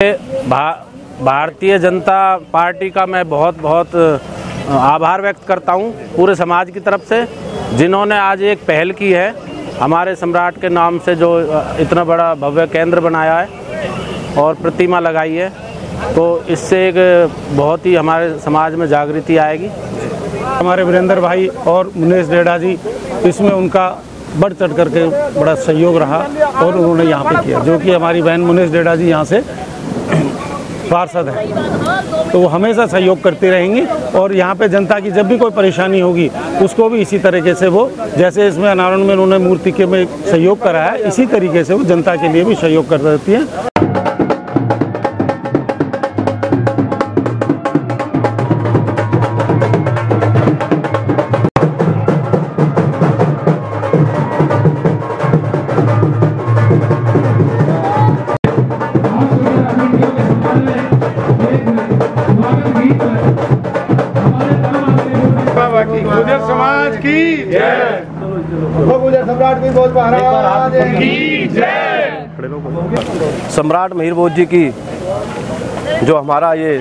Bharatiya Janata party का मैं बहुत आभार व्यक्त करता हूं पूरे समाज की तरफ से, जिन्होंने आज एक पहल की है हमारे सम्राट के नाम से, जो इतना बड़ा भव्य केंद्र बनाया है और प्रतिमा लगाई है। तो इससे एक बहुत ही हमारे समाज में जागृति आएगी। हमारे वीरेंद्र भाई और मुनेश डेढ़ा जी, इसमें उनका बढ़ चढ़ करके बड़ा सहयोग रहा और उन्होंने यहाँ पे किया, जो कि हमारी बहन मुनेश डेढ़ा जी यहाँ से पार्षद हैं, तो वो हमेशा सहयोग करती रहेंगी। और यहाँ पे जनता की जब भी कोई परेशानी होगी उसको भी इसी तरीके से वो, जैसे इसमें अनावरण में उन्होंने मूर्ति के में सहयोग करा है, इसी तरीके से वो जनता के लिए भी सहयोग कर देती हैं। गुर्जर समाज की जय, गुर्जर सम्राट मीर भोज महाराज की जय। सम्राट मीर भोज जी की जो हमारा ये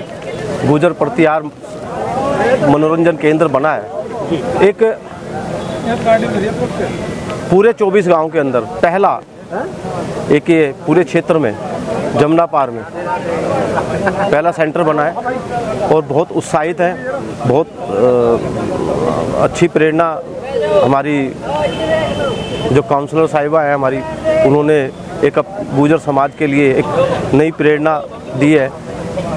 गुर्जर प्रतिहार मनोरंजन केंद्र बना है, एक पूरे 24 गांव के अंदर पहला एक ये पूरे क्षेत्र में जमुना पार में पहला सेंटर बना है और बहुत उत्साहित है। बहुत अच्छी प्रेरणा हमारी जो काउंसलर साहिबा है हमारी, उन्होंने एक गुर्जर समाज के लिए एक नई प्रेरणा दी है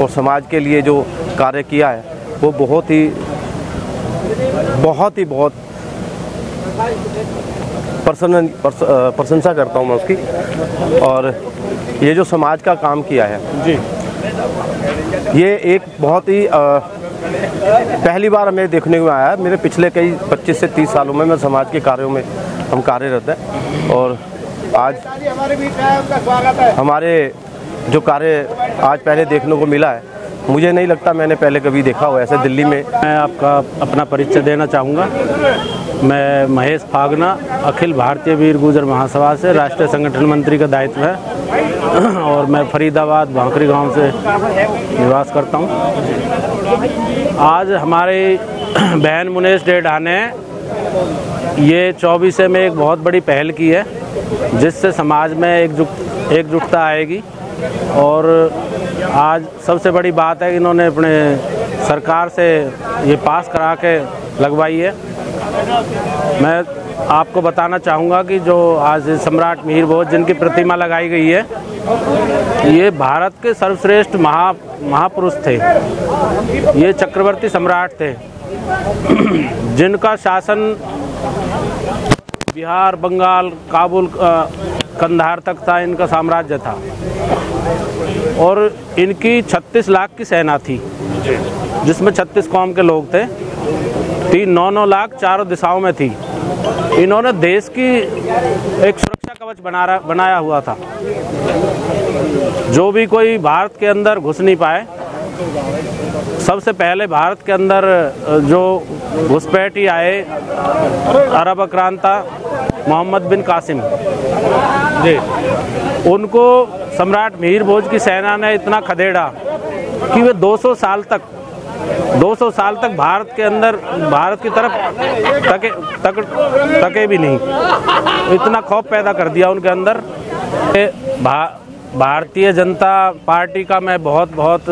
और समाज के लिए जो कार्य किया है वो बहुत प्रशंसा करता हूँ मैं उसकी। और ये जो समाज का काम किया है जी, ये एक बहुत ही पहली बार हमें देखने को आया है। मेरे पिछले कई 25 से 30 सालों में मैं समाज के कार्यों में हम कार्यरत हैं और आज हमारे जो कार्य आज पहले देखने को मिला है, मुझे नहीं लगता मैंने पहले कभी देखा हो ऐसे दिल्ली में। मैं आपका अपना परिचय देना चाहूँगा। मैं महेश फागना, अखिल भारतीय वीर गुर्जर महासभा से राष्ट्रीय संगठन मंत्री का दायित्व है और मैं फरीदाबाद भांकरी गांव से निवास करता हूं। आज हमारे बहन मुनेश डेढ़ा ने ये 24 में एक बहुत बड़ी पहल की है, जिससे समाज में एकजुटता आएगी। और आज सबसे बड़ी बात है कि इन्होंने अपने सरकार से ये पास करा के लगवाई है। मैं आपको बताना चाहूँगा कि जो आज सम्राट मीर भोज जिनकी प्रतिमा लगाई गई है, ये भारत के सर्वश्रेष्ठ महापुरुष थे। ये चक्रवर्ती सम्राट थे जिनका शासन बिहार, बंगाल, काबुल, कंधार तक था, इनका साम्राज्य था। और इनकी 36 लाख की सेना थी, जिसमें 36 कौम के लोग थे। 9 लाख चारों दिशाओं में थी। इन्होंने देश की एक सुरक्षा कवच बनाया हुआ था, जो भी कोई भारत के अंदर घुस नहीं पाए। सबसे पहले भारत के अंदर जो घुसपैठी आए, अरब आक्रांता मोहम्मद बिन कासिम जी, उनको सम्राट मीर भोज की सेना ने इतना खदेड़ा कि वे 200 साल तक भारत के अंदर, भारत की तरफ तके भी नहीं। इतना खौफ पैदा कर दिया उनके अंदर। भारतीय जनता पार्टी का मैं बहुत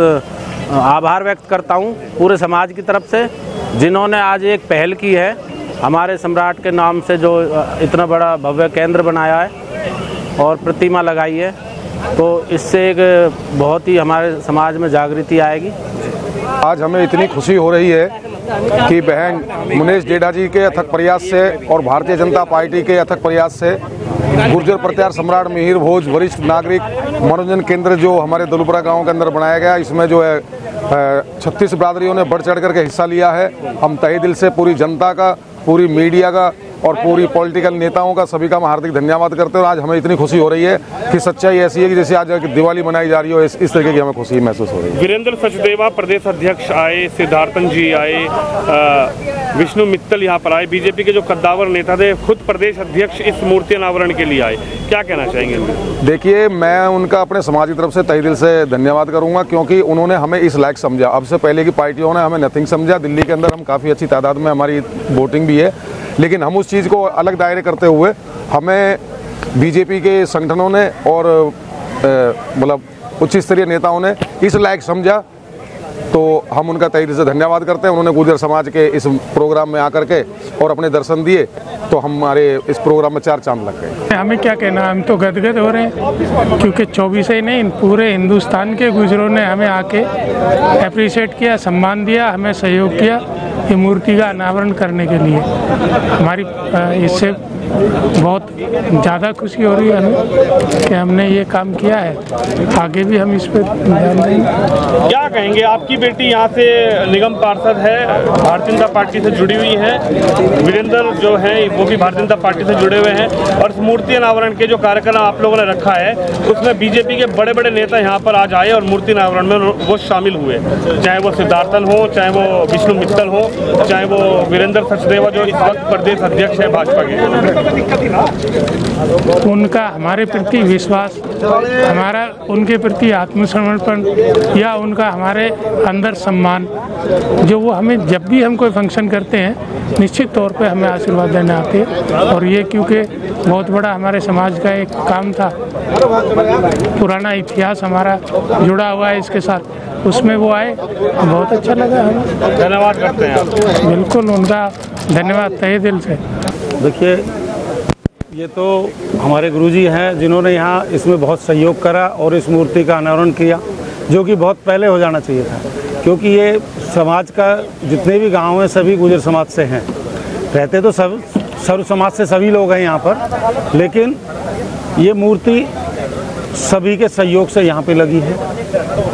आभार व्यक्त करता हूं पूरे समाज की तरफ से, जिन्होंने आज एक पहल की है हमारे सम्राट के नाम से, जो इतना बड़ा भव्य केंद्र बनाया है और प्रतिमा लगाई है। तो इससे एक बहुत ही हमारे समाज में जागृति आएगी। आज हमें इतनी खुशी हो रही है कि बहन मुनेश डेढ़ा जी के अथक प्रयास से और भारतीय जनता पार्टी के अथक प्रयास से गुर्जर प्रतिहार सम्राट मीर भोज वरिष्ठ नागरिक मनोरंजन केंद्र जो हमारे दलुपरा गांव के अंदर बनाया गया, इसमें जो है 36 बिरादरियों ने बढ़ चढ़ करके हिस्सा लिया है। हम तहे दिल से पूरी जनता का, पूरी मीडिया का और पूरी पॉलिटिकल नेताओं का, सभी का मैं हार्दिक धन्यवाद करते हैं। आज हमें इतनी खुशी हो रही है कि सच्चाई ऐसी है कि जैसे आज दिवाली मनाई जा रही हो, इस तरीके की हमें खुशी महसूस हो रही है। वीरेंद्र सचदेवा प्रदेश अध्यक्ष आए, सिद्धार्थन जी आए, विष्णु मित्तल यहाँ पर आए, बीजेपी के जो कद्दावर नेता थे, खुद प्रदेश अध्यक्ष इस मूर्ति अनावरण के लिए आए, क्या कहना चाहेंगे? देखिए, मैं उनका अपने समाज की तरफ से तहे दिल से धन्यवाद करूंगा, क्योंकि उन्होंने हमें इस लायक समझा। अब से पहले की पार्टियों ने हमें नथिंग समझा। दिल्ली के अंदर हम काफ़ी अच्छी तादाद में हमारी वोटिंग भी है, लेकिन हम उस चीज़ को अलग दायरे करते हुए हमें बीजेपी के संगठनों ने और मतलब उच्च स्तरीय नेताओं ने इस लायक समझा, तो हम उनका तहे दिल से धन्यवाद करते हैं। उन्होंने गुर्जर समाज के इस प्रोग्राम में आकर के और अपने दर्शन दिए, तो हमारे इस प्रोग्राम में 4 चांद लग गए। हमें क्या कहना, हम तो गदगद हो रहे हैं, क्योंकि 24 ही नहीं, पूरे हिंदुस्तान के गुजरों ने हमें आके अप्रिशिएट किया, सम्मान दिया, हमें सहयोग किया ये मूर्ति का अनावरण करने के लिए। हमारी इससे बहुत ज़्यादा खुशी हो रही है हमें कि हमने ये काम किया है। आगे भी हम इस पर ध्यान देंगे। क्या कहेंगे, आपकी बेटी यहाँ से निगम पार्षद है, भारतीय जनता पार्टी से जुड़ी हुई है, वीरेंद्र जो हैं वो भी भारतीय जनता पार्टी से जुड़े हुए हैं, और इस मूर्ति अनावरण के जो कार्यक्रम आप लोगों ने रखा है उसमें बीजेपी के बड़े बड़े नेता यहाँ पर आज आए और मूर्ति अनावरण में वो शामिल हुए, चाहे वो सिद्धार्थन हो, चाहे वो विष्णु मित्तल हो, चाहे वो वीरेंद्र सचदेवा जो इस वक्त प्रदेश अध्यक्ष है भाजपा के। उनका हमारे प्रति विश्वास, हमारा उनके प्रति आत्मसमर्पण या उनका हमारे अंदर सम्मान, जो वो हमें जब भी हम कोई फंक्शन करते हैं निश्चित तौर पे हमें आशीर्वाद देने आते हैं। और ये क्योंकि बहुत बड़ा हमारे समाज का एक काम था, पुराना इतिहास हमारा जुड़ा हुआ है इसके साथ, उसमें वो आए, बहुत अच्छा लगा हमें। धन्यवाद करते हैं आप। बिल्कुल, उनका धन्यवाद तहे दिल से। देखिए, ये तो हमारे गुरुजी हैं जिन्होंने यहाँ इसमें बहुत सहयोग करा और इस मूर्ति का अनावरण किया, जो कि बहुत पहले हो जाना चाहिए था, क्योंकि ये समाज का जितने भी गांव हैं सभी गुर्जर समाज से हैं। रहते तो सब सर्व समाज से सभी लोग हैं यहाँ पर, लेकिन ये मूर्ति सभी के सहयोग से यहाँ पे लगी है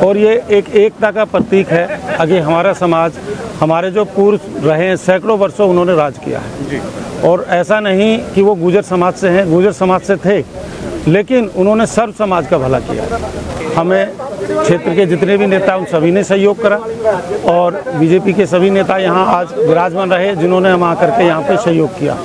और ये एक एकता का प्रतीक है। आगे हमारा समाज, हमारे जो पूर्व रहे हैं सैकड़ों वर्षों उन्होंने राज किया है, और ऐसा नहीं कि वो गुर्जर समाज से हैं, गुर्जर समाज से थे, लेकिन उन्होंने सर्व समाज का भला किया। हमें क्षेत्र के जितने भी नेता उन सभी ने सहयोग करा, और बीजेपी के सभी नेता यहाँ आज विराजमान रहे जिन्होंने हम आकर के यहाँ पे सहयोग किया।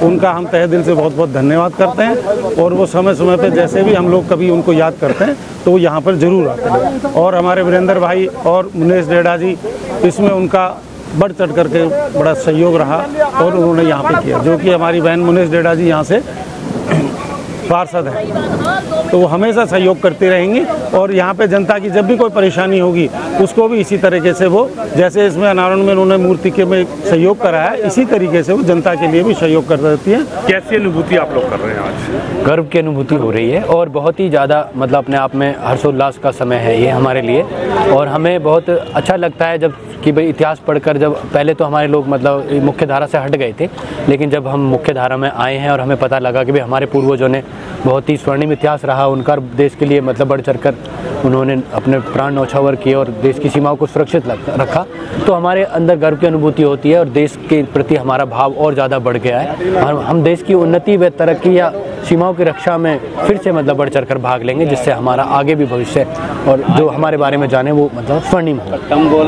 उनका हम तहे दिल से बहुत बहुत धन्यवाद करते हैं, और वो समय समय पे जैसे भी हम लोग कभी उनको याद करते हैं तो वो यहाँ पर ज़रूर आते हैं। और हमारे वीरेंद्र भाई और मुनेश डेढ़ा जी, इसमें उनका बढ़ चढ़ करके बड़ा सहयोग रहा और उन्होंने यहाँ पे किया, जो कि हमारी बहन मुनेश डेढ़ा जी यहाँ से पार्षद है, तो वो हमेशा सहयोग करती रहेंगी। और यहाँ पे जनता की जब भी कोई परेशानी होगी उसको भी इसी तरीके से वो, जैसे इसमें अनावरण में उन्होंने मूर्ति के में सहयोग करा है, इसी तरीके से वो जनता के लिए भी सहयोग कर देती है। कैसी अनुभूति आप लोग कर रहे हैं आज? गर्व की अनुभूति हो रही है और बहुत ही ज़्यादा मतलब अपने आप में हर्षोल्लास का समय है ये हमारे लिए, और हमें बहुत अच्छा लगता है जब कि भाई इतिहास पढ़कर, जब पहले तो हमारे लोग मतलब मुख्य धारा से हट गए थे, लेकिन जब हम मुख्य धारा में आए हैं और हमें पता लगा कि भाई हमारे पूर्वजों ने बहुत ही स्वर्णिम इतिहास रहा उनका, देश के लिए मतलब बढ़ चढ़ कर उन्होंने अपने प्राण न्यौछावर किए और देश की सीमाओं को सुरक्षित रखा, तो हमारे अंदर गर्व की अनुभूति होती है और देश के प्रति हमारा भाव और ज़्यादा बढ़ गया है। और हम देश की उन्नति व तरक्की या सीमाओं की रक्षा में फिर से मतलब बढ़ चढ़ कर भाग लेंगे, जिससे हमारा आगे भी भविष्य और जो हमारे बारे में जाने वो मतलब स्वर्णिम हो।